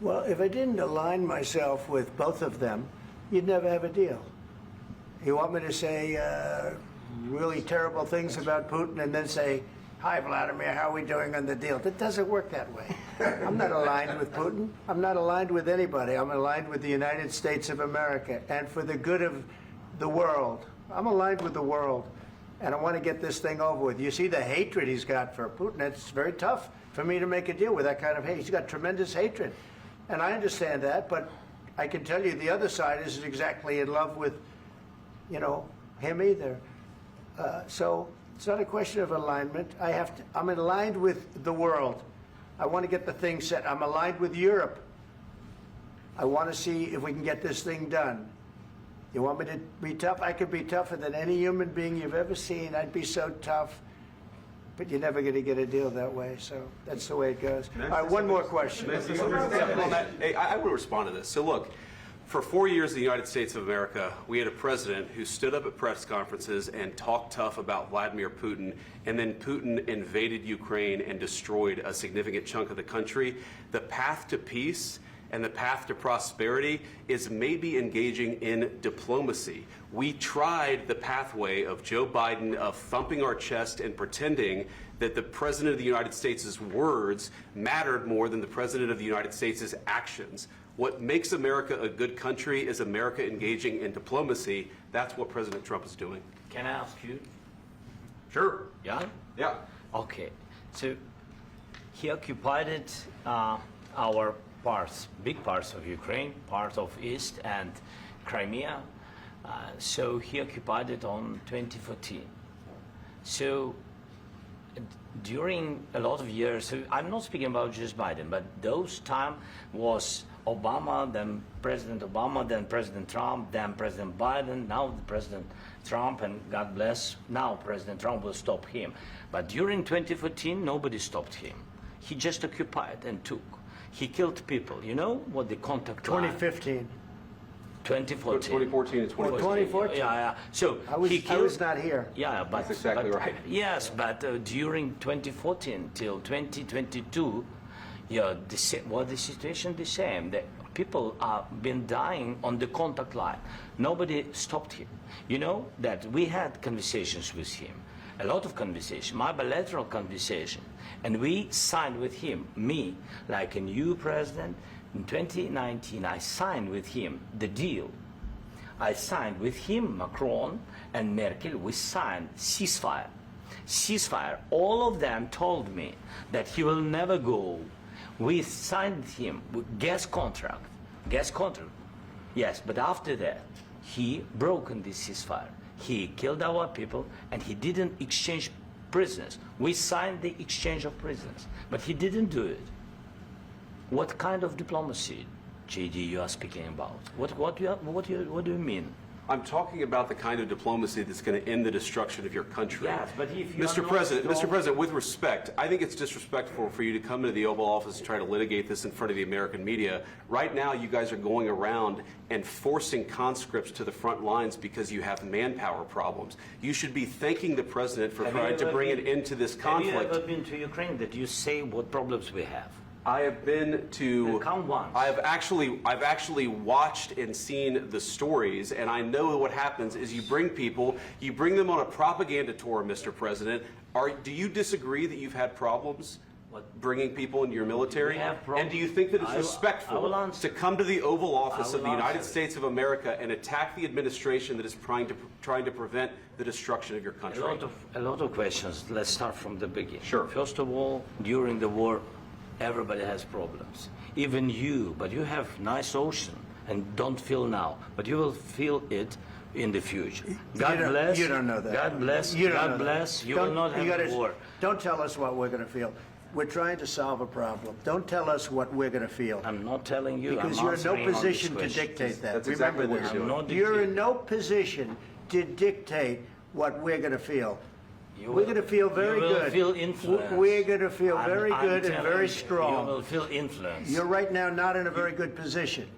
Well, if I didn't align myself with both of them, you'd never have a deal. You want me to say really terrible things about Putin and then say, "Hi, Vladimir, how are we doing on the deal?" That doesn't work that way. I'm not aligned with Putin. I'm not aligned with anybody. I'm aligned with the United States of America. And for the good of the world, I'm aligned with the world. And I want to get this thing over with. You see the hatred he's got for Putin. It's very tough for me to make a deal with that kind of hate. He's got tremendous hatred. And I understand that, but I can tell you the other side isn't exactly in love with, him either. So it's not a question of alignment. I'm aligned with the world. I want to get the thing set. I'm aligned with Europe. I want to see if we can get this thing done. You want me to be tough? I could be tougher than any human being you've ever seen. I'd be so tough. But you're never going to get a deal that way. So that's the way it goes. All right, one more question. Hey, I will respond to this. So look, for 4 years in the United States of America, we had a president who stood up at press conferences and talked tough about Vladimir Putin, and then Putin invaded Ukraine and destroyed a significant chunk of the country. The path to peace and the path to prosperity is maybe engaging in diplomacy. We tried the pathway of Joe Biden of thumping our chest and pretending that the President of the United States' words mattered more than the President of the United States' actions. What makes America a good country is America engaging in diplomacy. That's what President Trump is doing. Can I ask you? Sure. Yeah? Yeah. Okay. So he occupied our parts, big parts of Ukraine, part of East and Crimea. So he occupied it on 2014. So during a lot of years, so I'm not speaking about just Biden, but those time was Obama, then President Obama, then President Trump, then President Biden, now the President Trump, and God bless, now President Trump will stop him. But during 2014, nobody stopped him. He just occupied and took. He killed people. You know what the contact line? 2015. 2014. 2014 and 2014. 2014. Yeah. So I was, he killed, I was not here. Yeah, but that's exactly right. Yes, but during 2014 till 2022, yeah, the situation the same. The people are been dying on the contact line. Nobody stopped him. You know that we had conversations with him, a lot of conversation, my bilateral conversation, and we signed with him. Me, like a new president. In 2019, I signed with him the deal. I signed with him, Macron and Merkel, we signed ceasefire. Ceasefire. All of them told me that he will never go. We signed with him with gas contract. Gas contract. Yes, but after that, he broken this ceasefire. He killed our people and he didn't exchange prisoners. We signed the exchange of prisoners, but he didn't do it. What kind of diplomacy, JD, you are speaking about? What do you mean? I'm talking about the kind of diplomacy that's going to end the destruction of your country. Yes, but if you Mr. President, with respect, I think it's disrespectful for you to come into the Oval Office and try to litigate this in front of the American media. Right now, you guys are going around and forcing conscripts to the front lines because you have manpower problems. You should be thanking the President for trying to bring an end to this conflict. Have you ever been to Ukraine that you say what problems we have? I have been to. Count once. I've actually watched and seen the stories, and I know what happens is you bring them on a propaganda tour, Mr. President. Do you disagree that you've had problems bringing people into your military? And do you think that it's respectful to come to the Oval Office of the United States of America and attack the administration that is trying to prevent the destruction of your country? A lot of questions. Let's start from the beginning. Sure. First of all, during the war, everybody has problems. Even you, but you have nice ocean and don't feel now, but you will feel it in the future. God bless. You don't know that. God bless. God bless. You will not have war. Don't tell us what we're going to feel. We're trying to solve a problem. Don't tell us what we're going to feel. I'm not telling you. Because you're in no position to dictate that. That's exactly Remember what this. you're doing. You're in no position to dictate what we're going to feel. We're going to feel very good. You will feel influence. We're going to feel very good and very you, strong. You will feel influence. You're right now not in a very good position.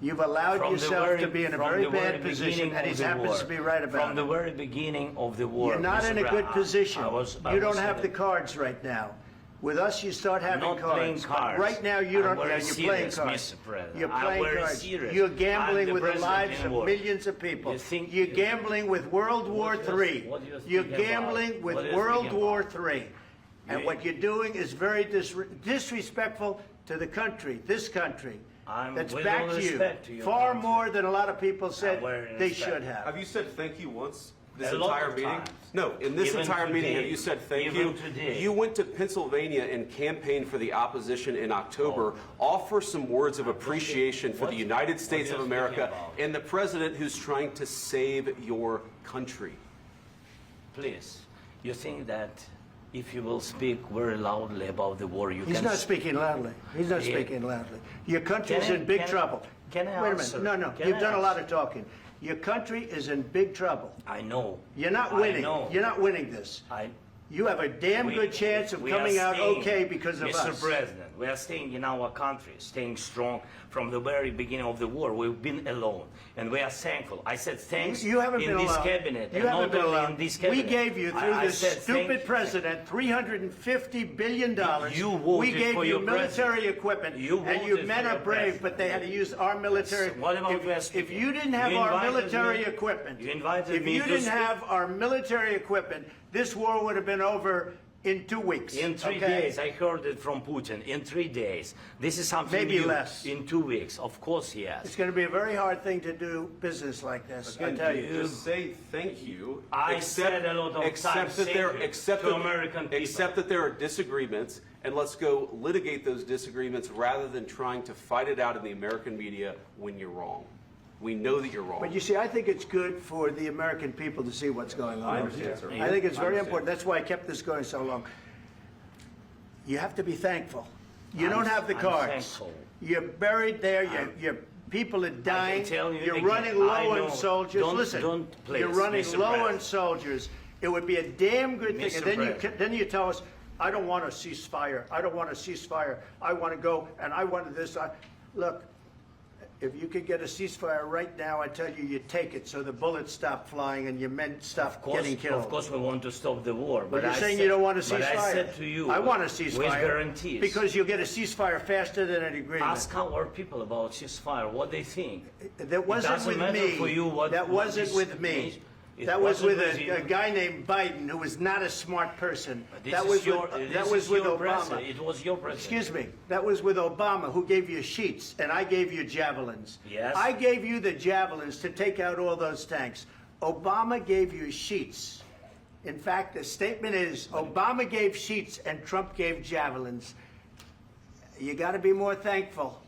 You've allowed yourself to be in a very bad position, and he happens to be right about it. From the very beginning of the war. You're not in a good position. You don't have the cards right now. With us, you start having Not cards. playing But cards. right now, you don't. I'm very You're playing serious, cards. Mr. President. You're I'm playing very cards. serious. You're I'm gambling the with the president lives in of war. millions of people. You think- You're gambling with World War What do you- III. what do you You're think about? gambling with What do you World think War about? III. And You- what you're doing is very disrespectful to the country, this country, that's with all backed you respect to your far country. more than a lot of people said very they respect. should have. Have you said thank you once? This A lot entire of meeting? times. No, in this Even entire meeting, today. have you said thank Even you? today. You went to Pennsylvania and campaigned for the opposition in October. Offer some words of appreciation for what- the United States what of are you speaking America about? and the president who's trying to save your country. Please, you think that if you will speak very loudly about the war, you He's can... not speaking loudly. He's not Yeah. speaking loudly. Your country's Can I- in big can I- trouble. can I Wait a answer? minute. No, Can you've I done a lot answer? of talking. Your country is in big trouble. I know. You're not I winning. know. You're not winning this. You have a damn good chance of we coming are out staying, okay because of Mr. us. President, we are staying in our country, staying strong from the very beginning of the war. We've been alone, and we are thankful. I said thanks You haven't in been this alone. cabinet, You and haven't not been only alone. in this We cabinet. gave you, through I this said thank stupid you. president, $350 billion. You voted we gave for you your military president. equipment, You and you voted men for are your brave, president. but they had to use our military. What about you are If speaking? you didn't have You our invited military me- equipment, you invited if me you to didn't speak. have our military equipment, this war would have been over in 2 weeks. In 3 okay? days, I heard it from Putin. In 3 days, this is something Maybe new. less. In 2 weeks, of course, yes. It's going to be a very hard thing to do business like this. I tell you. Just say thank you. I said a lot of except times that thank there, you except to that, American people. Except that there are disagreements, and let's go litigate those disagreements rather than trying to fight it out in the American media when you're wrong. We know that you're wrong. But you see, I think it's good for the American people to see what's going on. I understand, sir. I think it's I very understand. important. That's why I kept this going so long. You have to be thankful. You don't have the I'm cards. thankful. You're buried there. Your people are dying. tell you You're again, running I low know. on soldiers. Don't- Listen, don't, please, you're running Mr. low on President. soldiers. It would be a damn good thing. Mr. And President. then you tell us, I don't want a ceasefire. I don't want a ceasefire. I want to go, and I wanted this. Look, if you could get a ceasefire right now, I tell you, you take it so the bullets stop flying and your men stop getting killed. Of course, we want to stop the war. But you're I saying said- you don't want a ceasefire. But I said to you, I want a with ceasefire. guarantees. Because you'll get a ceasefire faster than an agreement. Ask our people about ceasefire, what they think. That wasn't doesn't with matter me. for you what- that what wasn't this with me. means. It That was with wasn't with a you. guy named Biden, who was not a smart person. This That is was your, with, this that was is with your Obama. president. It was your president. Excuse me. That was with Obama, who gave you sheets, and I gave you javelins. Yes. I gave you the javelins to take out all those tanks. Obama gave you sheets. In fact, the statement is Obama gave sheets and Trump gave javelins. You got to be more thankful,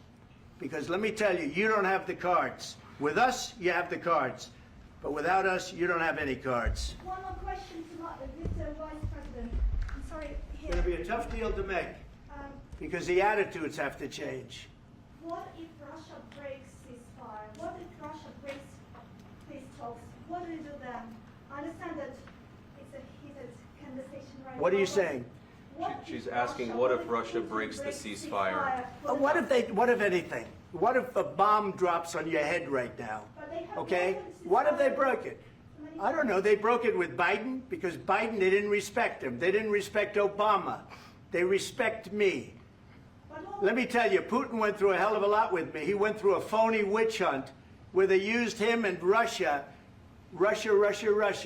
because let me tell you, you don't have the cards. With us, you have the cards. But without us, you don't have any cards. One more question to Mr. Vice President. I'm sorry, It's here. going to be a tough deal to make, because the attitudes have to change. What if Russia breaks ceasefire? What if Russia breaks peace talks? What do we do then? I understand that it's a heated conversation right now. What are you but saying? what She's if asking, Russia- what if if Russia Putin breaks the breaks ceasefire? What if anything? What if a bomb drops on your head right now? But they have Okay? broken What if they ceasefire broke it? so many I don't know. They broke it with Biden because Biden, they didn't respect him. They didn't respect Obama. They respect me. But what- Let me tell you, Putin went through a hell of a lot with me. He went through a phony witch hunt where they used him and Russia. Russia.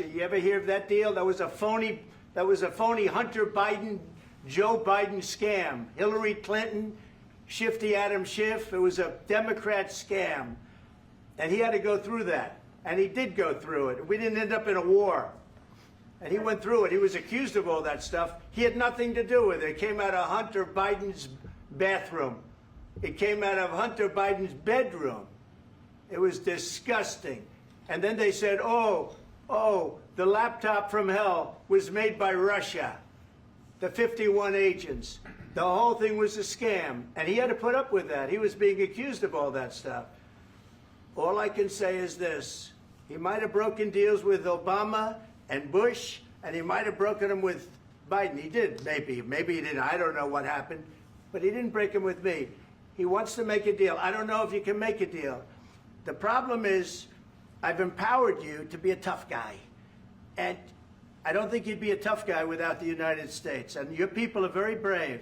You ever hear of that deal? That was a phony Hunter Biden, Joe Biden scam. Hillary Clinton, Shifty Adam Schiff. It was a Democrat scam. And he had to go through that. And he did go through it. We didn't end up in a war. And he went through it. He was accused of all that stuff. He had nothing to do with it. It came out of Hunter Biden's bathroom. It came out of Hunter Biden's bedroom. It was disgusting. And then they said, oh, the laptop from hell was made by Russia. The 51 agents. The whole thing was a scam. And he had to put up with that. He was being accused of all that stuff. All I can say is this. He might have broken deals with Obama and Bush, and he might have broken them with Biden. He did, maybe. Maybe he didn't. I don't know what happened. But he didn't break them with me. He wants to make a deal. I don't know if you can make a deal. The problem is I've empowered you to be a tough guy. And I don't think you'd be a tough guy without the United States. And your people are very brave.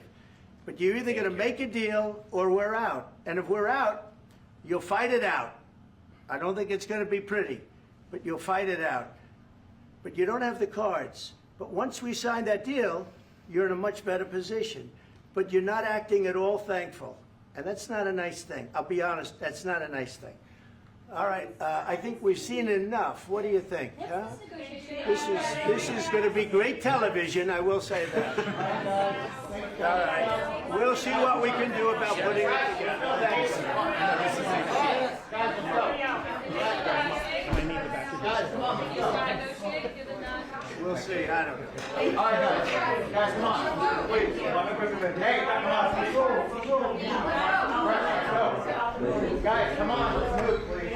But you're either going to make a deal or we're out. And if we're out, you'll fight it out. I don't think it's going to be pretty, but you'll fight it out. But you don't have the cards. But once we sign that deal, you're in a much better position. But you're not acting at all thankful. And that's not a nice thing. I'll be honest, that's not a nice thing. All right, I think we've seen enough. What do you think? Huh? This is going to be great television, I will say that. All right, we'll see what we can do about putting it together. Thanks. We'll see. I don't know. All right, guys, come on. Wait, hey, come on. Let's go. Guys, come on. Let's move, please.